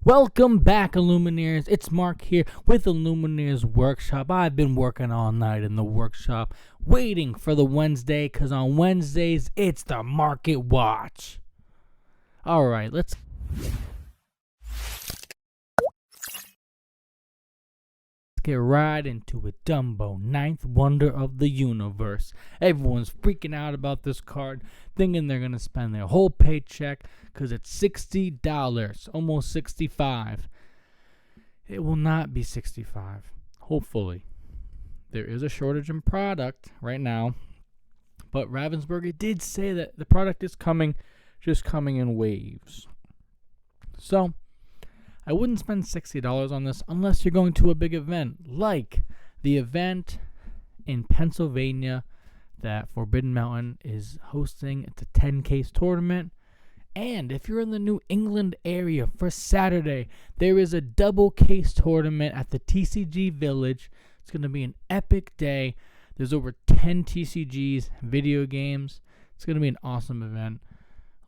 Welcome back, Illuminaires. It's Mark here with Illuminaires Workshop. I've been working all night in the workshop, waiting for the Wednesday, because on Wednesdays, it's the Market Watch. All right, let's get right into it. Dumbo, ninth wonder of the universe. Everyone's freaking out about this card, thinking they're going to spend their whole paycheck because it's $60, almost $65. It will not be $65, hopefully. There is a shortage in product right now, but Ravensburger did say that the product is coming, just coming in waves. So I wouldn't spend $60 on this unless you're going to a big event, like the event in Pennsylvania that Forbidden Mountain is hosting. It's a 10-case tournament. And if you're in the New England area for Saturday, there is a double case tournament at the TCG Village. It's going to be an epic day. There's over 10 TCGs, video games. It's going to be an awesome event.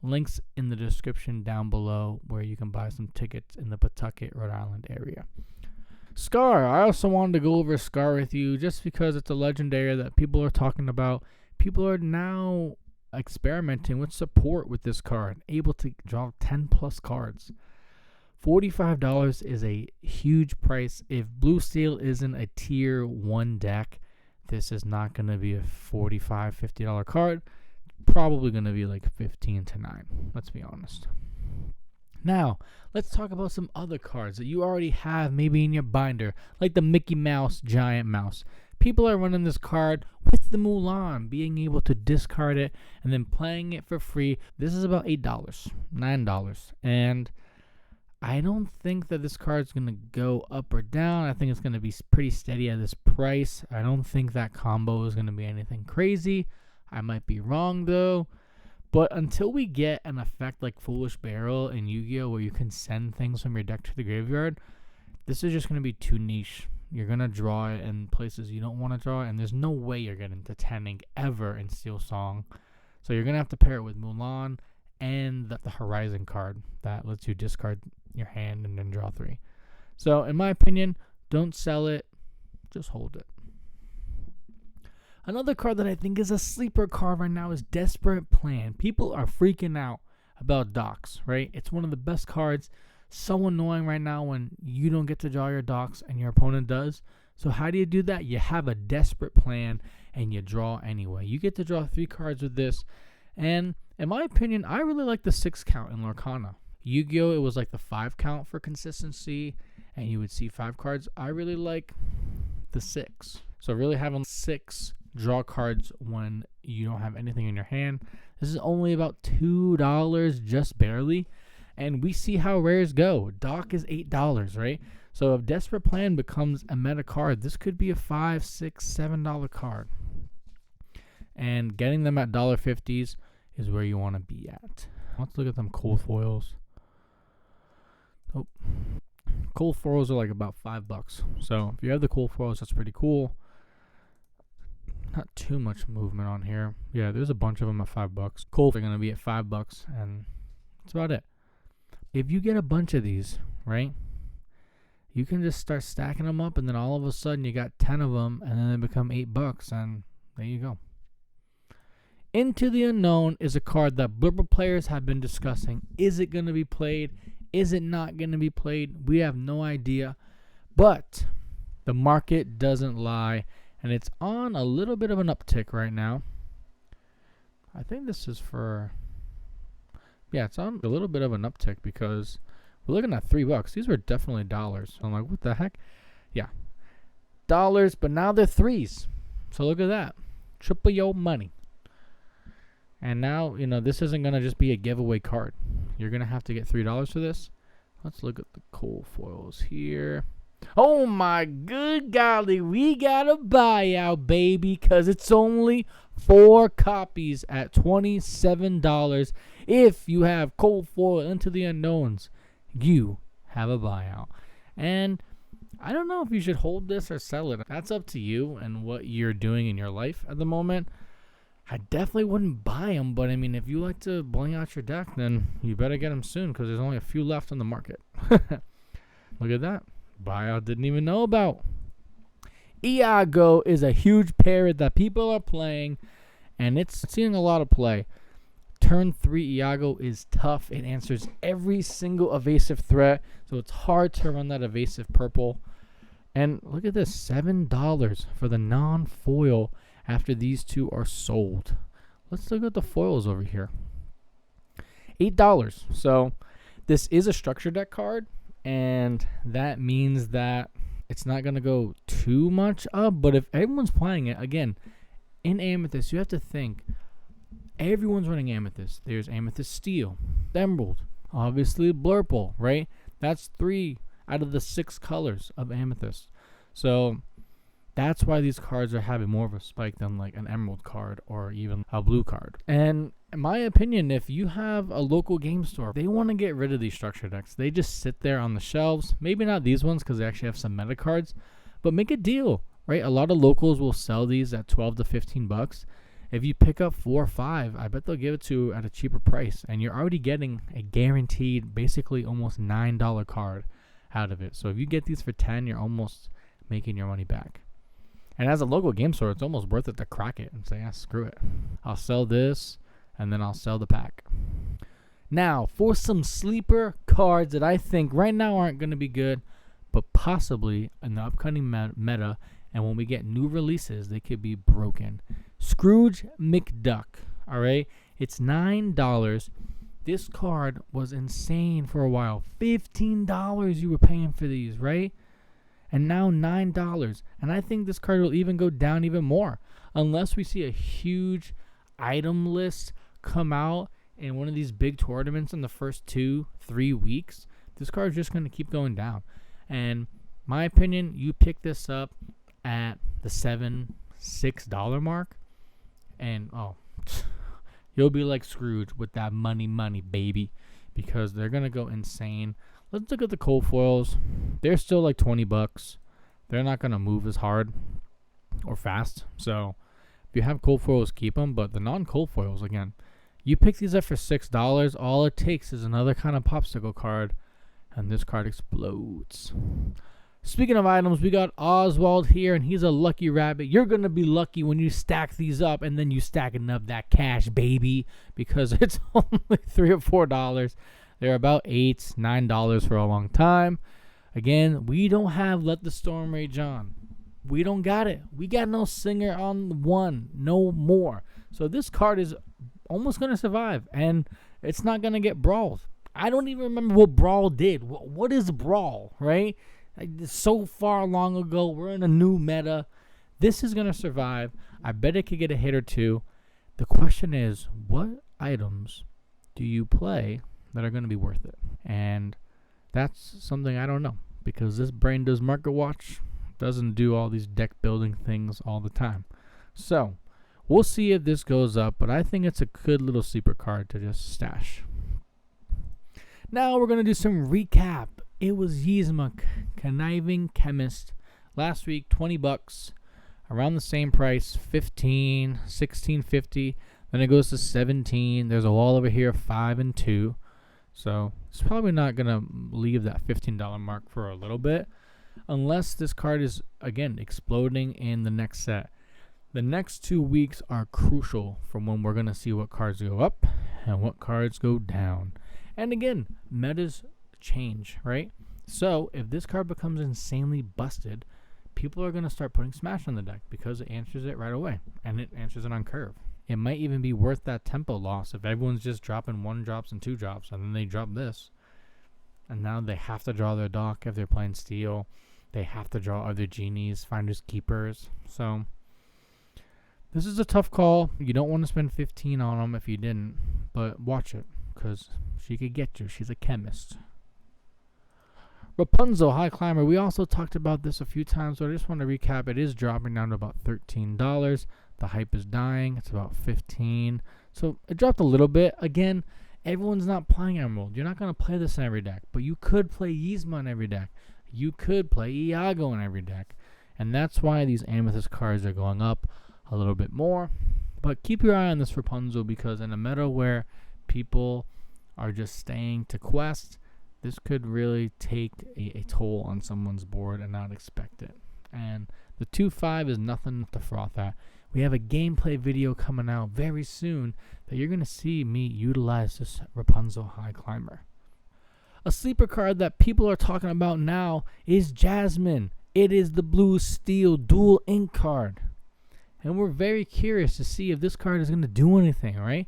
Links in the description down below where you can buy some tickets in the Pawtucket, Rhode Island area. Scar. I also wanted to go over Scar with you just because it's a legendary that people are talking about. People are now experimenting with support with this card, able to draw 10 plus cards. $45 is a huge price. If Blue Steel isn't a tier 1 deck, this is not going to be a $45, $50 card. Probably going to be like 15 to 9. Let's be honest. Now, let's talk about some other cards that you already have maybe in your binder, like the Mickey Mouse Giant Mouse. People are running this card with the Mulan, being able to discard it and then playing it for free. This is about $8, $9. And I don't think that this card is going to go up or down. I think it's going to be pretty steady at this price. I don't think that combo is going to be anything crazy. I might be wrong, though. But until we get an effect like Foolish Barrel in Yu-Gi-Oh! Where you can send things from your deck to the graveyard, this is just going to be too niche. You're going to draw it in places you don't want to draw it, and there's no way you're getting to 10ing ever in Steel Song. So you're going to have to pair it with Mulan and the Horizon card that lets you discard your hand and then draw 3. So in my opinion, don't sell it, just hold it. Another card that I think is a sleeper card right now is Desperate Plan. People are freaking out about docks, right? It's one of the best cards. So annoying right now when you don't get to draw your docks and your opponent does. So how do you do that? You have a Desperate Plan and you draw anyway. You get to draw 3 cards with this. And in my opinion, I really like the 6 count in Lorcana. Yu-Gi-Oh! It was like the 5 count for consistency and you would see 5 cards. I really like the 6. So really having 6 draw cards when you don't have anything in your hand. This is only about $2, just barely. And we see how rares go. Dock is $8, right? So if Desperate Plan becomes a meta card, this could be a $5, $6, $7 card. And getting them at $1.50s is where you want to be at. Let's look at them cold foils. Oh, cold foils are like about $5. So if you have the cold foils, that's pretty cool. Not too much movement on here. Yeah, there's a bunch of them at $5. Cold are going to be at $5, and that's about it. If you get a bunch of these, right, you can just start stacking them up, and then all of a sudden you got 10 of them, and then they become $8, and there you go. Into the Unknown is a card that Blibber players have been discussing. Is it going to be played? Is it not going to be played? We have no idea, but the market doesn't lie. And it's on a little bit of an uptick right now. I think this is for... Yeah, it's on a little bit of an uptick because we're looking at $3. These were definitely dollars. I'm like, what the heck? Yeah. Dollars, but now they're 3s. So look at that. Triple your money. And now, this isn't going to just be a giveaway card. You're going to have to get $3 for this. Let's look at the cold foils here. Oh my good golly, we got a buyout, baby, because it's only 4 copies at $27. If you have cold foil Into the Unknowns, you have a buyout. And I don't know if you should hold this or sell it. That's up to you and what you're doing in your life at the moment. I definitely wouldn't buy them, but I mean, if you like to bling out your deck, then you better get them soon because there's only a few left on the market. Look at that. Buyout didn't even know about. Iago is a huge parrot that people are playing, and it's seeing a lot of play. Turn 3 Iago is tough. It answers every single evasive threat, so it's hard to run that evasive purple. And look at this, $7 for the non-foil after these two are sold. Let's look at the foils over here. $8. So this is a structure deck card, and that means that it's not going to go too much up. But if everyone's playing it, again, in Amethyst, you have to think, everyone's running Amethyst. There's Amethyst Steel, Emerald, obviously Blurple, right? That's 3 out of the 6 colors of Amethyst. So that's why these cards are having more of a spike than like an Emerald card or even a blue card. And in my opinion, if you have a local game store, they want to get rid of these structure decks. They just sit there on the shelves. Maybe not these ones because they actually have some meta cards, but make a deal, right? A lot of locals will sell these at 12 to 15 bucks. If you pick up 4 or 5, I bet they'll give it to you at a cheaper price, and you're already getting a guaranteed, basically almost $9 card out of it. So if you get these for 10, you're almost making your money back. And as a local game store, it's almost worth it to crack it and say, yeah, screw it. I'll sell this, and then I'll sell the pack. Now, for some sleeper cards that I think right now aren't going to be good, but possibly in the upcoming meta, and when we get new releases, they could be broken. Scrooge McDuck, all right? It's $9. This card was insane for a while. $15 you were paying for these, right? And now $9. And I think this card will even go down even more. Unless we see a huge item list come out in one of these big tournaments in the first 2-3 weeks, this card is just going to keep going down. And my opinion, you pick this up at the $7-6 mark, and you'll be like Scrooge with that money, baby, because they're going to go insane. Let's look at the cold foils. They're still like 20 bucks. They're not going to move as hard or fast. So if you have cold foils, keep them. But the non-cold foils, again, you pick these up for $6. All it takes is another kind of popsicle card, and this card explodes. Speaking of items, we got Oswald here, and he's a lucky rabbit. You're going to be lucky when you stack these up, and then you stacking up that cash, baby, because it's only $3 or $4. They're about $8, $9 for a long time. Again, we don't have Let the Storm Rage On. We don't got it. We got no Singer on 1, no more. So this card is almost going to survive, and it's not going to get brawled. I don't even remember what Brawl did. What is Brawl, right? Like, so far long ago, we're in a new meta. This is going to survive. I bet it could get a hit or two. The question is, what items do you play that are going to be worth it? And that's something I don't know, because this brain does Market Watch, doesn't do all these deck building things all the time. So we'll see if this goes up, but I think it's a good little sleeper card to just stash. Now we're going to do some recap. It was Yzma, Conniving Chemist. Last week, 20 bucks. Around the same price, 15, 16.50. Then it goes to 17. There's a wall over here, 5 and 2. So it's probably not going to leave that $15 mark for a little bit, unless this card is, again, exploding in the next set. The next 2 weeks are crucial for when we're going to see what cards go up and what cards go down. And again, metas change, right? So if this card becomes insanely busted, people are going to start putting Smash on the deck because it answers it right away, and it answers it on curve. It might even be worth that tempo loss if everyone's just dropping 1 drops and 2 drops, and then they drop this. And now they have to draw their dock if they're playing Steel. They have to draw other Genies, Finders Keepers. So this is a tough call. You don't want to spend 15 on them if you didn't, but watch it, because she could get you. She's a chemist. Rapunzel, High Climber. We also talked about this a few times, so I just want to recap. It is dropping down to about $13. The hype is dying. It's about 15. So it dropped a little bit. Again, everyone's not playing Emerald. You're not going to play this in every deck, but you could play Yzma in every deck. You could play Iago in every deck. And that's why these Amethyst cards are going up a little bit more. But keep your eye on this Rapunzel, because in a meta where people are just staying to quest, this could really take a toll on someone's board and not expect it. And the 2-5 is nothing to froth at. We have a gameplay video coming out very soon that you're going to see me utilize this Rapunzel High Climber. A sleeper card that people are talking about now is Jasmine. It is the blue steel dual ink card. And we're very curious to see if this card is going to do anything, right?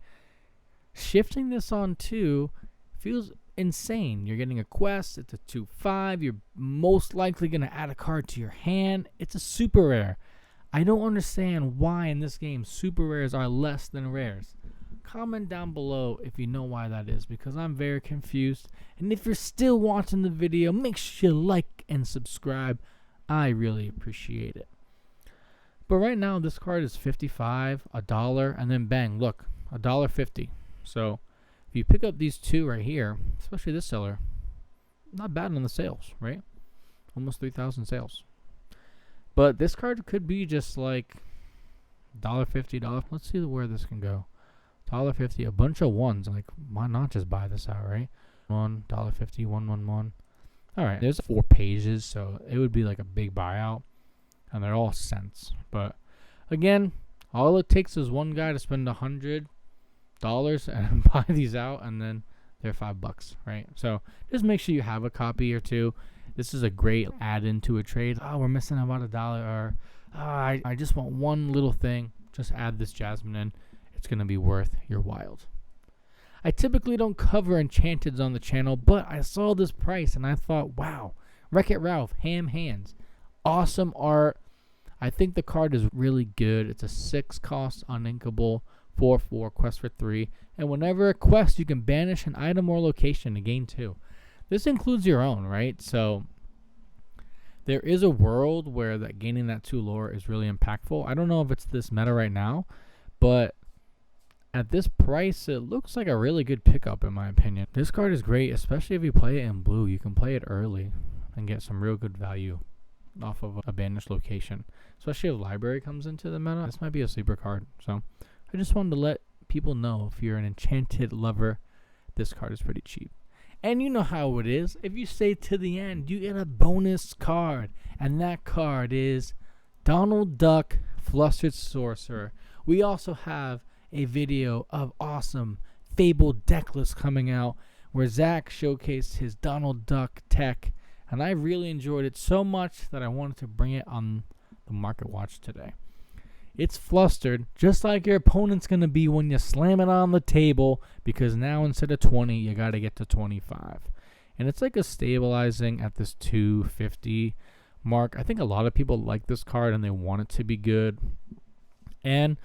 Shifting this on 2 feels insane. You're getting a quest. It's a 2-5. You're most likely going to add a card to your hand. It's a super rare. I don't understand why in this game super rares are less than rares. Comment down below if you know why that is, because I'm very confused. And if you're still watching the video, make sure you like and subscribe. I really appreciate it. But right now this card is $55, $1, and then bang, look, $1.50. So if you pick up these 2 right here, especially this seller, not bad on the sales, right? Almost 3,000 sales. But this card could be just like $1.50. Let's see where this can go. $1.50, a bunch of ones. Like, why not just buy this out, right? $1.50, 111. All right, there's 4 pages, so it would be like a big buyout, and they're all cents. But again, all it takes is one guy to spend $100 and buy these out, and then they're $5, right? So just make sure you have a copy or 2. This is a great add-in to a trade. Oh, we're missing about $1, or I just want one little thing. Just add this Jasmine in. It's going to be worth your while. I typically don't cover Enchanteds on the channel, but I saw this price and I thought, wow, Wreck-It Ralph, Ham Hands, awesome art. I think the card is really good. It's a 6 cost uninkable, 4/4, quest for 3. And whenever a quest, you can banish an item or location to gain 2. This includes your own, right? So there is a world where that gaining that 2 lore is really impactful. I don't know if it's this meta right now, but at this price, it looks like a really good pickup in my opinion. This card is great, especially if you play it in blue. You can play it early and get some real good value off of a banished location. Especially if library comes into the meta. This might be a sleeper card. So I just wanted to let people know, if you're an Enchanted lover, this card is pretty cheap. And you know how it is. If you stay to the end, you get a bonus card. And that card is Donald Duck, Flustered Sorcerer. We also have a video of awesome Fabled deck list coming out where Zach showcased his Donald Duck tech. And I really enjoyed it so much that I wanted to bring it on the Market Watch today. It's flustered, just like your opponent's going to be when you slam it on the table, because now instead of 20, you got to get to 25. And it's like a stabilizing at this 250 mark. I think a lot of people like this card and they want it to be good. And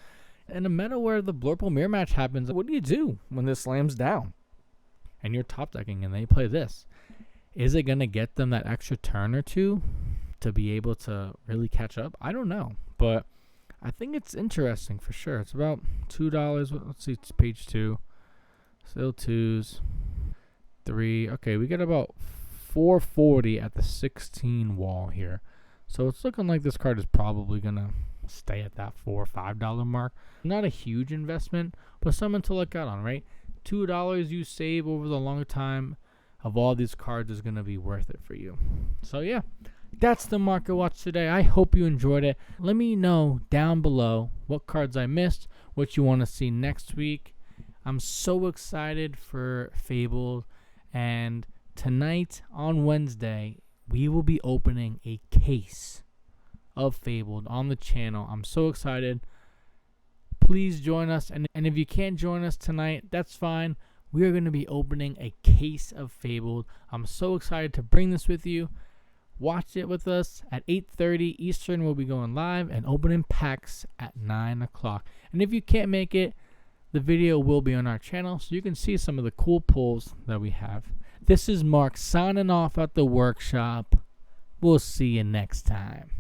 in a meta where the Blurple Mirror match happens, what do you do when this slams down and you're top decking and they play this? Is it going to get them that extra turn or 2 to be able to really catch up? I don't know, but I think it's interesting for sure. It's about $2. Let's see, it's page 2. Still 2s. 3. Okay, we get about $4.40 at the 16 wall here. So it's looking like this card is probably going to stay at that $4 or $5 mark. Not a huge investment, but something to look out on, right? $2 you save over the long time of all these cards is going to be worth it for you. So yeah, that's the Market Watch today. I hope you enjoyed it. Let me know down below what cards I missed, what you want to see next week. I'm so excited for Fabled, and tonight on Wednesday we will be opening a case of Fabled on the channel. I'm so excited. Please join us, and if you can't join us tonight, that's fine. We are going to be opening a case of Fabled. I'm so excited to bring this with you. Watch it with us at 8:30 Eastern. We'll be going live and opening packs at 9 o'clock. And if you can't make it, the video will be on our channel so you can see some of the cool pulls that we have. This is Mark signing off at the workshop. We'll see you next time.